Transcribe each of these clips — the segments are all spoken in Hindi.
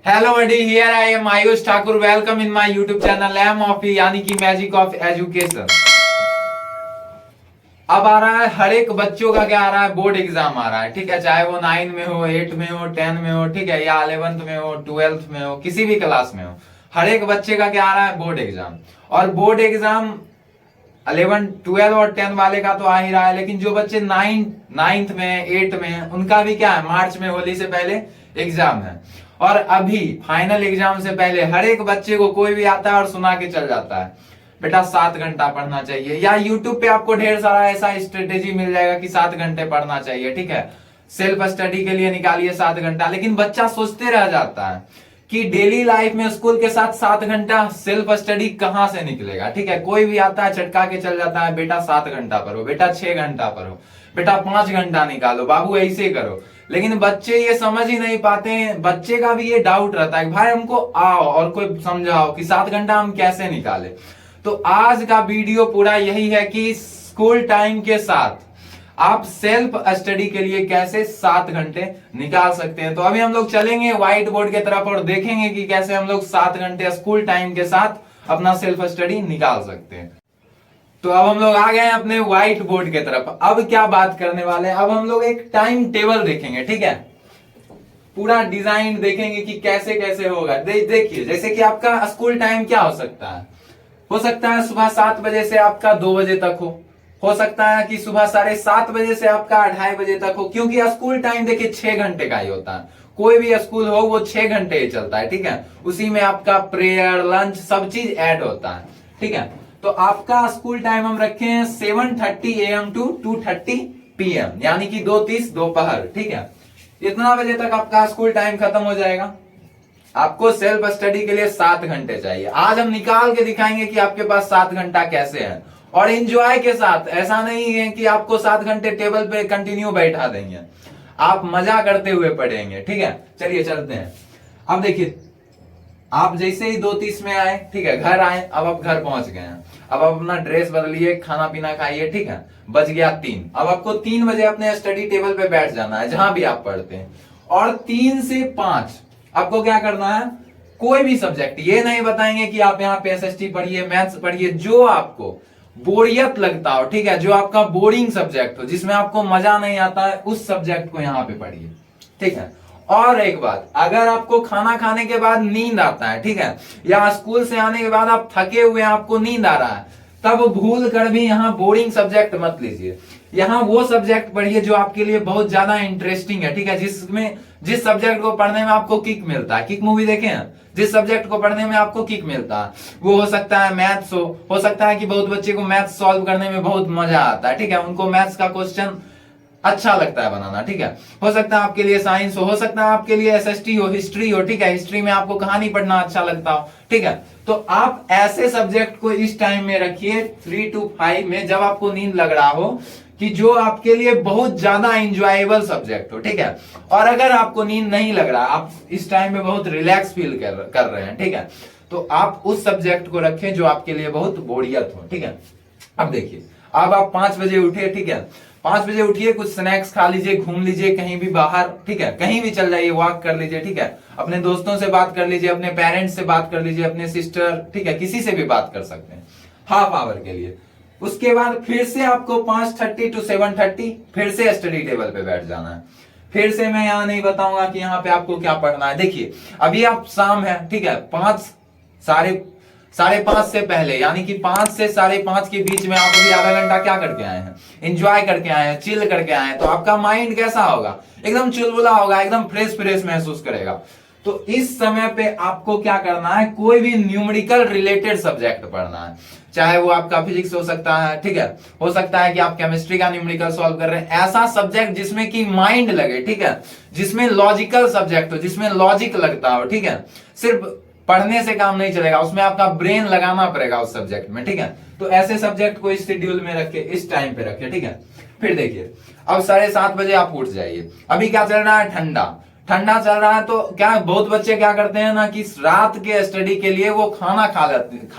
Hello buddy, here I am Ayush Thakur. Welcome in my YouTube channel M of यानी कि मैजिक ऑफ एजुकेशन। अब आ रहा है हर एक बच्चों का क्या आ रहा है, बोर्ड एग्जाम आ रहा है। ठीक है, चाहे वो 9 में हो, 8 में हो, 10 में हो, ठीक है, या 11th में हो, 12th में हो, किसी भी क्लास में हो, हर एक बच्चे का क्या आ रहा है, बोर्ड एग्जाम। और बोर्ड एग्जाम 11, 12 और 10 वाले का तो आ ही रहा है, लेकिन जो बच्चे 9th में, 8 में, उनका भी क्या है, मार्च में होली से पहले एग्जाम है। और अभी फाइनल एग्जाम से पहले हर एक बच्चे को कोई भी आता है और सुना के चल जाता है, बेटा 7 घंटा पढ़ना चाहिए, या यूट्यूब पे आपको ढेर सारा ऐसा स्ट्रेटेजी मिल जाएगा कि 7 घंटे पढ़ना चाहिए। ठीक है, सेल्फ स्टडी के लिए निकालिए 7 घंटा। लेकिन बच्चा सोचते रह जाता है कि डेली लाइफ में स्कूल के साथ 7 घंटा सेल्फ स्टडी कहां से निकलेगा। ठीक है, कोई भी आता है चटका के चल जाता है, बेटा 7 घंटा पढ़ो, बेटा 6 घंटा पढ़ो, बेटा 5 घंटा निकालो, बाबू ऐसे करो। लेकिन बच्चे ये समझ ही नहीं पाते हैं। बच्चे का भी ये डाउट रहता है, भाई हमको आओ और कोई समझाओ कि 7 घंटा हम कैसे निकाले। तो आज का वीडियो पूरा यही है कि स्कूल टाइम के साथ आप सेल्फ स्टडी के लिए कैसे 7 घंटे निकाल सकते हैं। तो अभी हम लोग चलेंगे व्हाइट बोर्ड की तरफ और देखेंगे कि कैसे हम लोग 7 घंटे स्कूल टाइम के साथ अपना सेल्फ स्टडी निकाल सकते हैं। तो अब हम लोग आ गए हैं अपने व्हाइट बोर्ड की तरफ। अब क्या बात करने वाले हैं, अब हम लोग एक टाइम टेबल देखेंगे। ठीक है, पूरा डिजाइन देखेंगे कि कैसे कैसे होगा। देखिए, जैसे कि आपका स्कूल टाइम क्या हो सकता है सुबह 7 बजे से आपका 2 बजे तक हो सकता है कि सुबह 7:30 बजे से आपका 2:30 बजे तक हो, क्योंकि स्कूल टाइम देखिए 6 घंटे का ही होता है। कोई भी स्कूल हो वो 6 घंटे ही चलता है। ठीक है, उसी में आपका प्रेयर, लंच, सब चीज ऐड होता है। ठीक है, तो आपका स्कूल टाइम हम रखे हैं 7:30 AM टू 2:30 PM, यानी कि 2:30 दोपहर। ठीक है, इतना बजे तक आपका स्कूल टाइम खत्म हो जाएगा। आपको सेल्फ स्टडी के लिए 7 घंटे चाहिए। आज हम निकाल के दिखाएंगे कि आपके पास 7 घंटा कैसे है, और एंजॉय के साथ। ऐसा नहीं है कि आपको 7 घंटे टेबल पे कंटिन्यू बैठा देंगे, आप मजा करते हुए पढ़ेंगे। ठीक है, चलिए चलते हैं। अब देखिए, आप जैसे ही 2:30 में आए, ठीक है, घर आए, अब आप घर पहुंच गए हैं। अब आप अपना ड्रेस बदलिए, खाना पीना खाइए। ठीक है, बज गया 3। अब आपको 3 बजे अपने स्टडी टेबल पे बैठ जाना है, जहां भी आप पढ़ते हैं। और 3 से 5 आपको क्या करना है, कोई भी सब्जेक्ट, ये नहीं बताएंगे कि आप यहाँ पे एसएसटी पढ़िए, मैथ्स पढ़िए, जो आपको बोरियत लगता हो। ठीक है, जो आपका बोरिंग सब्जेक्ट हो, जिसमें आपको मजा नहीं आता है, उस सब्जेक्ट को यहाँ पे पढ़िए। ठीक है, और एक बात, अगर आपको खाना खाने के बाद नींद आता है, ठीक है, या स्कूल से आने के बाद आप थके हुए हैं, आपको नींद आ रहा है, तब भूल कर भी यहाँ बोरिंग सब्जेक्ट मत लीजिए। यहाँ वो सब्जेक्ट पढ़िए जो आपके लिए बहुत ज्यादा इंटरेस्टिंग है। ठीक है, जिस सब्जेक्ट को पढ़ने में आपको किक मिलता है। किक मूवी देखे हैं, जिस सब्जेक्ट को पढ़ने में आपको किक मिलता है, वो हो सकता है मैथ्स हो सकता है कि बहुत बच्चे को मैथ्स सॉल्व करने में बहुत मजा आता है। ठीक है, उनको मैथ्स का क्वेश्चन अच्छा लगता है बनाना। ठीक है, हो सकता है आपके लिए साइंस हो सकता है आपके लिए एसएसटी हो, हिस्ट्री हो। ठीक है, हिस्ट्री में आपको कहानी पढ़ना अच्छा लगता हो। ठीक है, तो आप ऐसे सब्जेक्ट को इस टाइम में रखिए 3 to 5 में, जब आपको नींद लग रहा हो, कि जो आपके लिए बहुत ज्यादा इंजॉयबल सब्जेक्ट हो। ठीक है, और अगर आपको नींद नहीं लग रहा, आप इस टाइम में बहुत रिलैक्स फील कर रहे हैं, ठीक है, तो आप उस सब्जेक्ट को रखें जो आपके लिए बहुत बोरियत हो। ठीक है, अब देखिए, अब आप 5 बजे उठे। ठीक है, 5 बजे उठिए, कुछ स्नैक्स खा लीजिए, घूम लीजिए कहीं भी बाहर। ठीक है, कहीं भी चल जाइए, वॉक कर लीजिए। ठीक है, अपने दोस्तों से बात कर लीजिए, अपने पेरेंट्स से बात कर लीजिए, अपने सिस्टर, ठीक है, किसी से भी बात कर सकते हैं हाफ आवर के लिए। उसके बाद फिर से आपको 5:30 to 7:30 फिर से स्टडी टेबल पे बैठ जाना है। फिर से मैं यहाँ नहीं बताऊंगा कि यहाँ पे आपको क्या पढ़ना है। देखिए, अभी आप शाम है, ठीक है, 5:30 से पहले, यानी कि 5 से 5:30 के बीच में आप अभी आधा घंटा क्या करके आए हैं, एंजॉय करके आए हैं, चिल करके आए हैं, तो आपका माइंड कैसा होगा, एकदम चुलबुला होगा, एकदम फ्रेश महसूस करेगा। तो इस समय पे आपको क्या करना है, कोई भी न्यूमेरिकल रिलेटेड सब्जेक्ट पढ़ना है, चाहे वो आपका फिजिक्स हो सकता है। ठीक है, हो सकता है कि आप केमिस्ट्री का न्यूमेरिकल सॉल्व कर रहे हैं, ऐसा सब्जेक्ट जिसमें कि माइंड लगे। ठीक है, जिसमें लॉजिकल सब्जेक्ट हो, जिसमें लॉजिक लगता हो। ठीक है, सिर्फ पढ़ने से काम नहीं चलेगा, उसमें आपका ब्रेन लगाना पड़ेगा उस सब्जेक्ट में। ठीक है, तो ऐसे सब्जेक्ट को इस शेड्यूल में रखे, इस टाइम पे रखे। ठीक है, फिर देखिए, अब 7:30 बजे आप उठ जाइए। अभी क्या चल रहा है, ठंडा चल रहा है, तो क्या बहुत बच्चे क्या करते हैं ना, कि रात के स्टडी के लिए वो खाना खा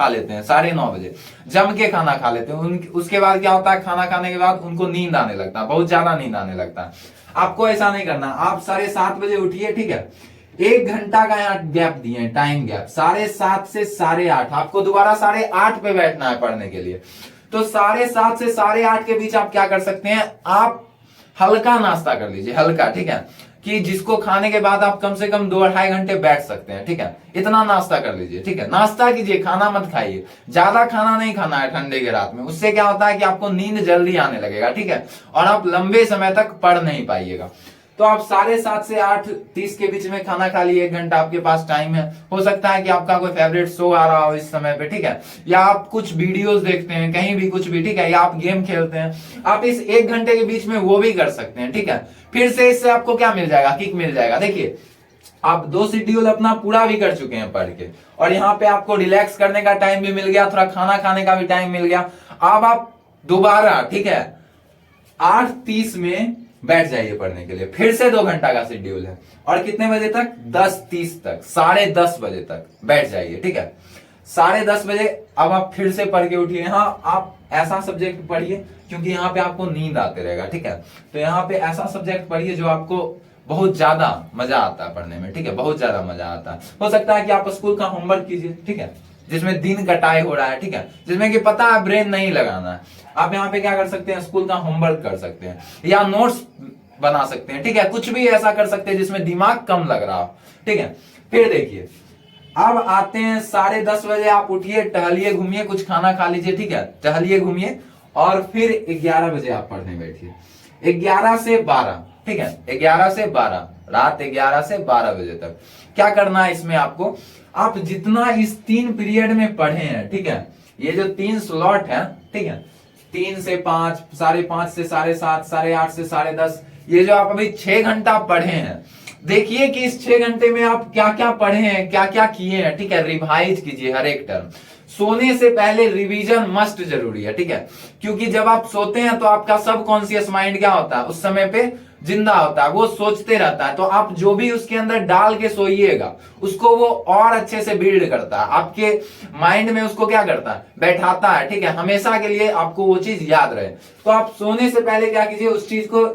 लेते हैं 9:30 बजे, जम के खाना खा लेते हैं। उसके बाद क्या होता है, खाना खाने के बाद उनको नींद आने लगता है, बहुत ज्यादा नींद आने लगता है। आपको ऐसा नहीं करना, आप 7:30 बजे उठिए। ठीक है, 1 घंटा का यहाँ गैप दिए हैं, टाइम गैप, 7:30 से 8:30। आपको दोबारा 8:30 पे बैठना है पढ़ने के लिए। तो 7:30 से 8:30 के बीच आप क्या कर सकते हैं, आप हल्का नाश्ता कर लीजिए, हल्का, ठीक है, कि जिसको खाने के बाद आप कम से कम 2-2.5 घंटे बैठ सकते हैं, ठीक है, इतना नाश्ता कर लीजिए, ठीक है। नाश्ता कीजिए, खाना मत खाइए, ज्यादा खाना नहीं खाना है ठंडे के रात में, उससे क्या होता है कि आपको नींद जल्दी आने लगेगा, ठीक है, और आप लंबे समय तक पढ़ नहीं पाइएगा। तो आप 7:30 से 8:30 के बीच में खाना खा लिए, 1 घंटा आपके पास टाइम है। हो सकता है कि आपका कोई फेवरेट शो आ रहा हो इस समय पे, ठीक है, या आप कुछ वीडियोस देखते हैं कहीं भी, कुछ भी, ठीक है, या आप गेम खेलते हैं, आप इस 1 घंटे के बीच में वो भी कर सकते हैं, ठीक है। फिर से इससे आपको क्या मिल जाएगा, किक मिल जाएगा। देखिए आप 2 शेड्यूल अपना पूरा भी कर चुके हैं पढ़ के, और यहाँ पे आपको रिलैक्स करने का टाइम भी मिल गया, थोड़ा खाना खाने का भी टाइम मिल गया। अब आप दोबारा, ठीक है, 8:30 में बैठ जाइए पढ़ने के लिए। फिर से 2 घंटा का शेड्यूल है, और कितने बजे तक, 10:30 तक, 10:30 बजे तक बैठ जाइए, ठीक है। 10:30 बजे अब आप फिर से पढ़ के उठिए। हाँ, आप ऐसा सब्जेक्ट पढ़िए क्योंकि यहाँ पे आपको नींद आते रहेगा, ठीक है। तो यहाँ पे ऐसा सब्जेक्ट पढ़िए जो आपको बहुत ज्यादा मजा आता है पढ़ने में, ठीक है, बहुत ज्यादा मजा आता है। हो सकता है कि आप स्कूल का होमवर्क कीजिए, ठीक है, जिसमें दिन कटाई हो रहा है, ठीक है, जिसमें कि पता है ब्रेन नहीं लगाना है। आप यहाँ पे क्या कर सकते हैं, स्कूल का होमवर्क कर सकते हैं, या नोट्स बना सकते हैं, ठीक है, कुछ भी ऐसा कर सकते हैं जिसमें दिमाग कम लग रहा हो, ठीक है। फिर देखिए अब आते हैं 10:30 बजे, आप उठिए, टहलिए, घूमिए, कुछ खाना खा लीजिए, ठीक है, टहलिए, घूमिए, और फिर 11 बजे आप पढ़ने बैठिए। 11 से 12, ठीक है, 11 से 12, रात 11 से 12 बजे तक क्या करना है इसमें आपको, आप जितना इस 3 पीरियड में पढ़े हैं, ठीक है, ये जो 3 स्लॉट है, ठीक है, 3 से 5, 5:30 से 7:30, 8:30 से 10:30, ये जो आप अभी 6 घंटा पढ़े हैं, देखिए कि इस 6 घंटे में आप क्या क्या पढ़े हैं, क्या क्या किए हैं, ठीक है, रिवाइज कीजिए हर एक टर्म। सोने से पहले रिवीजन मस्ट जरूरी है, ठीक है, क्योंकि जब आप सोते हैं तो आपका सबकॉन्शियस माइंड क्या होता है, उस समय पे जिंदा होता है, वो सोचते रहता है। तो आप जो भी उसके अंदर डाल के सोइएगा, उसको वो और अच्छे से बिल्ड करता है, आपके माइंड में उसको क्या करता है, बैठाता है, ठीक है, हमेशा के लिए आपको वो चीज याद रहे। तो आप सोने से पहले क्या कीजिए, उस चीज को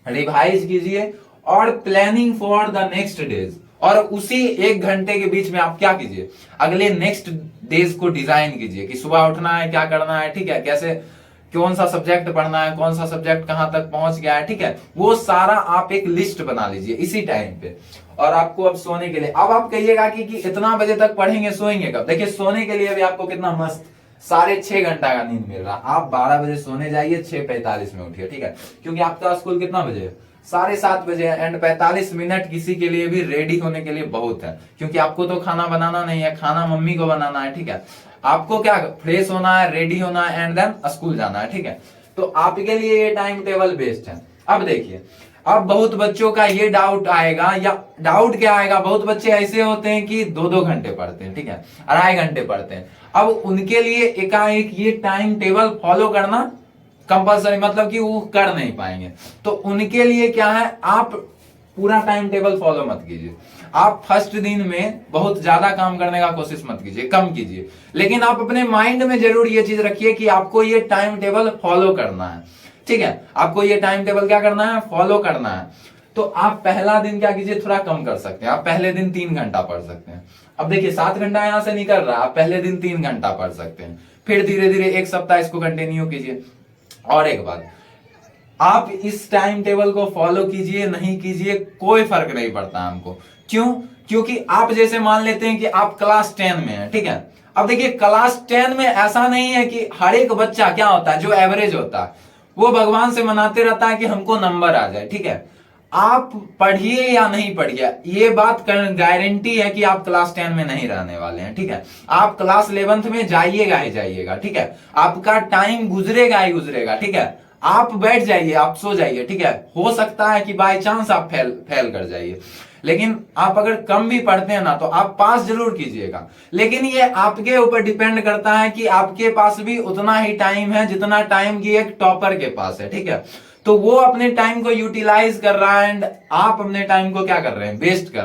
रिवाइज कीजिए, और planning for the next days, और उसी 1 घंटे के बीच में आप क्या कीजिए, अगले नेक्स्ट डेज को डिजाइन कीजिए कि सुबह उठना है, क्या करना है, ठीक है, कैसे, कौन सा सब्जेक्ट पढ़ना है, कौन सा सब्जेक्ट कहां तक पहुंच गया है, ठीक है, वो सारा आप एक लिस्ट बना लीजिए इसी टाइम पे। और आपको अब सोने के लिए, अब आप कहिएगा कि इतना बजे तक पढ़ेंगे, सोएंगे कब। देखिए सोने के लिए भी आपको कितना मस्त 6.5 घंटा का नींद मिल रहा। आप 12 बजे सोने जाइए, 6:45 में उठिए, ठीक है, क्योंकि आपका स्कूल कितना बजे है, 7:30 बजे है, एंड 45 मिनट किसी के लिए भी रेडी होने के लिए बहुत है, क्योंकि आपको तो खाना बनाना नहीं है, खाना मम्मी को बनाना है, ठीक है, आपको क्या फ्रेश होना है, रेडी होना है, एंड देन स्कूल जाना है, ठीक है। तो आपके लिए ये टाइम टेबल बेस्ट है। अब देखिए, अब बहुत बच्चों का ये डाउट आएगा, या डाउट क्या आएगा, बहुत बच्चे ऐसे होते हैं कि 2-2 घंटे पढ़ते हैं, ठीक है, 2.5 घंटे पढ़ते हैं। अब उनके लिए एकाएक ये टाइम टेबल फॉलो करना कंपलसरी, मतलब कि वो कर नहीं पाएंगे। तो उनके लिए क्या है, आप पूरा टाइम टेबल फॉलो मत कीजिए। आप फर्स्ट दिन में बहुत ज्यादा काम करने का कोशिश मत कीजिए, कम कीजिए, लेकिन आप अपने माइंड में जरूर ये चीज रखिए कि आपको ये टाइम टेबल फॉलो करना है, ठीक है, आपको ये टाइम टेबल क्या करना है, फॉलो करना है। तो आप पहला दिन क्या कीजिए, थोड़ा कम कर सकते हैं, आप पहले दिन 3 घंटा पढ़ सकते हैं। अब देखिए 7 घंटा यहां से निकल रहा है, आप पहले दिन 3 घंटा पढ़ सकते हैं, फिर धीरे धीरे 1 सप्ताह इसको कंटिन्यू कीजिए। और एक बात, आप इस टाइम टेबल को फॉलो कीजिए नहीं कीजिए कोई फर्क नहीं पड़ता हमको। क्यों? क्योंकि आप जैसे मान लेते हैं कि आप क्लास 10 में हैं, ठीक है, अब देखिए क्लास 10 में ऐसा नहीं है कि हर एक बच्चा क्या होता है, जो एवरेज होता है वो भगवान से मनाते रहता है कि हमको नंबर आ जाए, ठीक है। आप पढ़िए या नहीं पढ़िए, ये बात गारंटी है कि आप क्लास 10 में नहीं रहने वाले हैं, ठीक है, आप क्लास 11th में जाइएगा ही जाइएगा, ठीक है, आपका टाइम गुजरेगा ही गुजरेगा, ठीक है, आप बैठ जाइए, आप सो जाइए, ठीक है, हो सकता है कि बाय चांस आप फेल कर जाइए, लेकिन आप अगर कम भी पढ़ते हैं ना तो आप पास जरूर कीजिएगा। लेकिन ये आपके ऊपर डिपेंड करता है कि आपके पास भी उतना ही टाइम है जितना टाइम की एक टॉपर के पास है, ठीक है। तो वो अपने टाइम को यूटिलाइज कर रहा है, एंड आप अपने टाइम को क्या कर रहे हैं, वेस्ट कर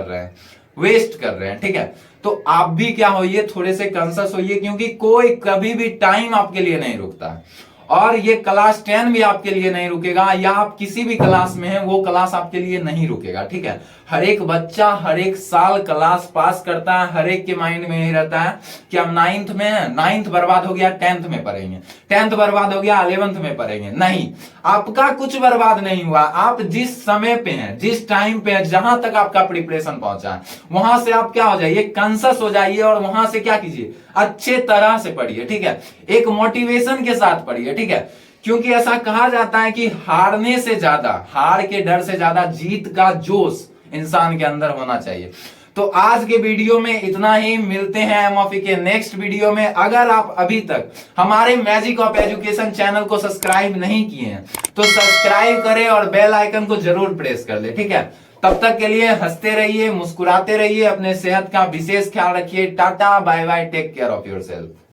रहे हैं, ठीक है। तो आप भी क्या होइए, थोड़े से कॉन्शियस होइए, क्योंकि कोई कभी भी टाइम आपके लिए नहीं रुकता है। और ये क्लास 10 भी आपके लिए नहीं रुकेगा, या आप किसी भी क्लास में हैं वो क्लास आपके लिए नहीं रुकेगा। ठीक है, हर एक बच्चा हर एक साल क्लास पास करता है, हर एक के माइंड में यही रहता है कि हम 9th में हैं, 9th बर्बाद हो गया 10th में पढ़ेंगे, 10th बर्बाद हो गया 11th में पढ़ेंगे। नहीं, आपका कुछ बर्बाद नहीं हुआ। आप जिस समय पे हैं, जिस टाइम पे हैं, जहां तक आपका प्रिपरेशन पहुंचा है, वहां से आप क्या हो जाइए, कॉन्शियस हो जाइए और वहां से क्या कीजिए, अच्छे तरह से पढ़िए। ठीक है, एक मोटिवेशन के साथ पढ़िए। ठीक है, क्योंकि ऐसा कहा जाता है कि हारने से ज्यादा, हार के डर से ज्यादा जीत का जोश इंसान के अंदर होना चाहिए। तो आज के वीडियो में इतना ही, मिलते हैं एमओफी के नेक्स्ट वीडियो में। अगर आप अभी तक हमारे मैजिक ऑफ एजुकेशन चैनल को सब्सक्राइब नहीं किए हैं तो सब्सक्राइब करें और बेल आइकन को जरूर प्रेस कर ले। ठीक है, तब तक के लिए हंसते रहिए, मुस्कुराते रहिए, अपने सेहत का विशेष ख्याल रखिए। Tata bye bye, take care of yourself.